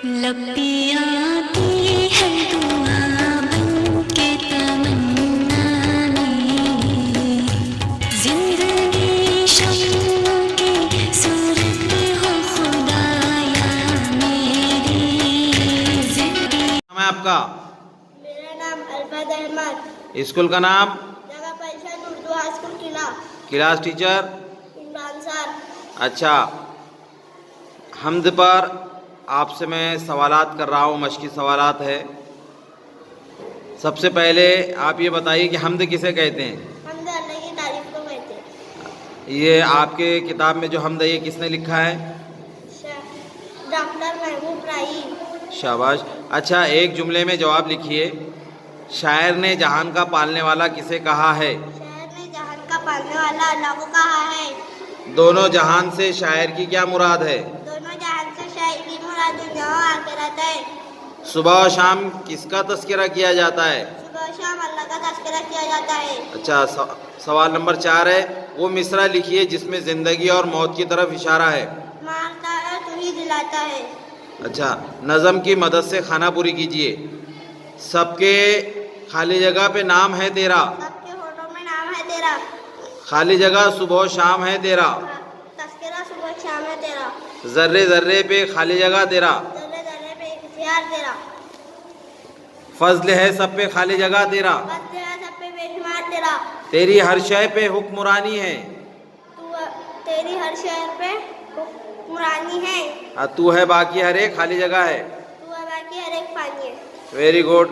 लपटी है दुआ बनके तमन्ना में, जिंदगी शम्मों की सूरत हो खुदाया मेरी जिंदगी। नाम है आपका? मेरा नाम अल्फाज अहमद। स्कूल का नाम? जगह परिषद उर्दू हाई स्कूल किला। Class teacher? इमरान सर। अच्छा, हम्द पर आपसे मैं सवालात कर रहा हूँ, मशकी सवालात है। सबसे पहले आप ये बताइए कि हम्द किसे कहते हैं? हमद अल्लाह की तारीफ को कहते हैं। ये आपके किताब में जो हम्द है ये किसने लिखा है? डॉक्टर महबूब राही। शाबाश। अच्छा, एक जुमले में जवाब लिखिए। शायर ने जहान का पालने वाला किसे कहा है? शायर ने जहान का पालने वाला अल्लाह को कहा है। दोनों जहान से शायर की क्या मुराद है? दोनों जहान से शायर की मुराद दुनिया और आखिरत है। सुबह और शाम किसका तस्करा किया जाता है? सुबह और शाम अल्लाह का तज़किरा किया जाता है। अच्छा, सवाल नंबर 4 है, वो मिसरा लिखिए जिसमें ज़िंदगी और मौत की तरफ इशारा है। मारता है तू ही दिलाता है। अच्छा, नज़म की मदद से खाना पूरी कीजिए। सबके खाली जगह पे नाम है तेरा। सबके होठों में नाम है तेरा। खाली जगह सुबह शाम है तेरा। तज़किरा सुबह शाम है तेरा। जर्रे जर्रे पे खाली जगह तेरा। जर्रे जर्रे पे एक इख्तियार तेरा। फजल है सब पे खाली जगह तेरा। बदले है सब पे बेशुमार तेरा। तेरी हर शय पे हुक्मरानी है। तेरी हर शहर पे हुक्मरानी है। तू है बाकी हर एक खाली जगह है। तू है बाकी हर एक पानी है। Very good.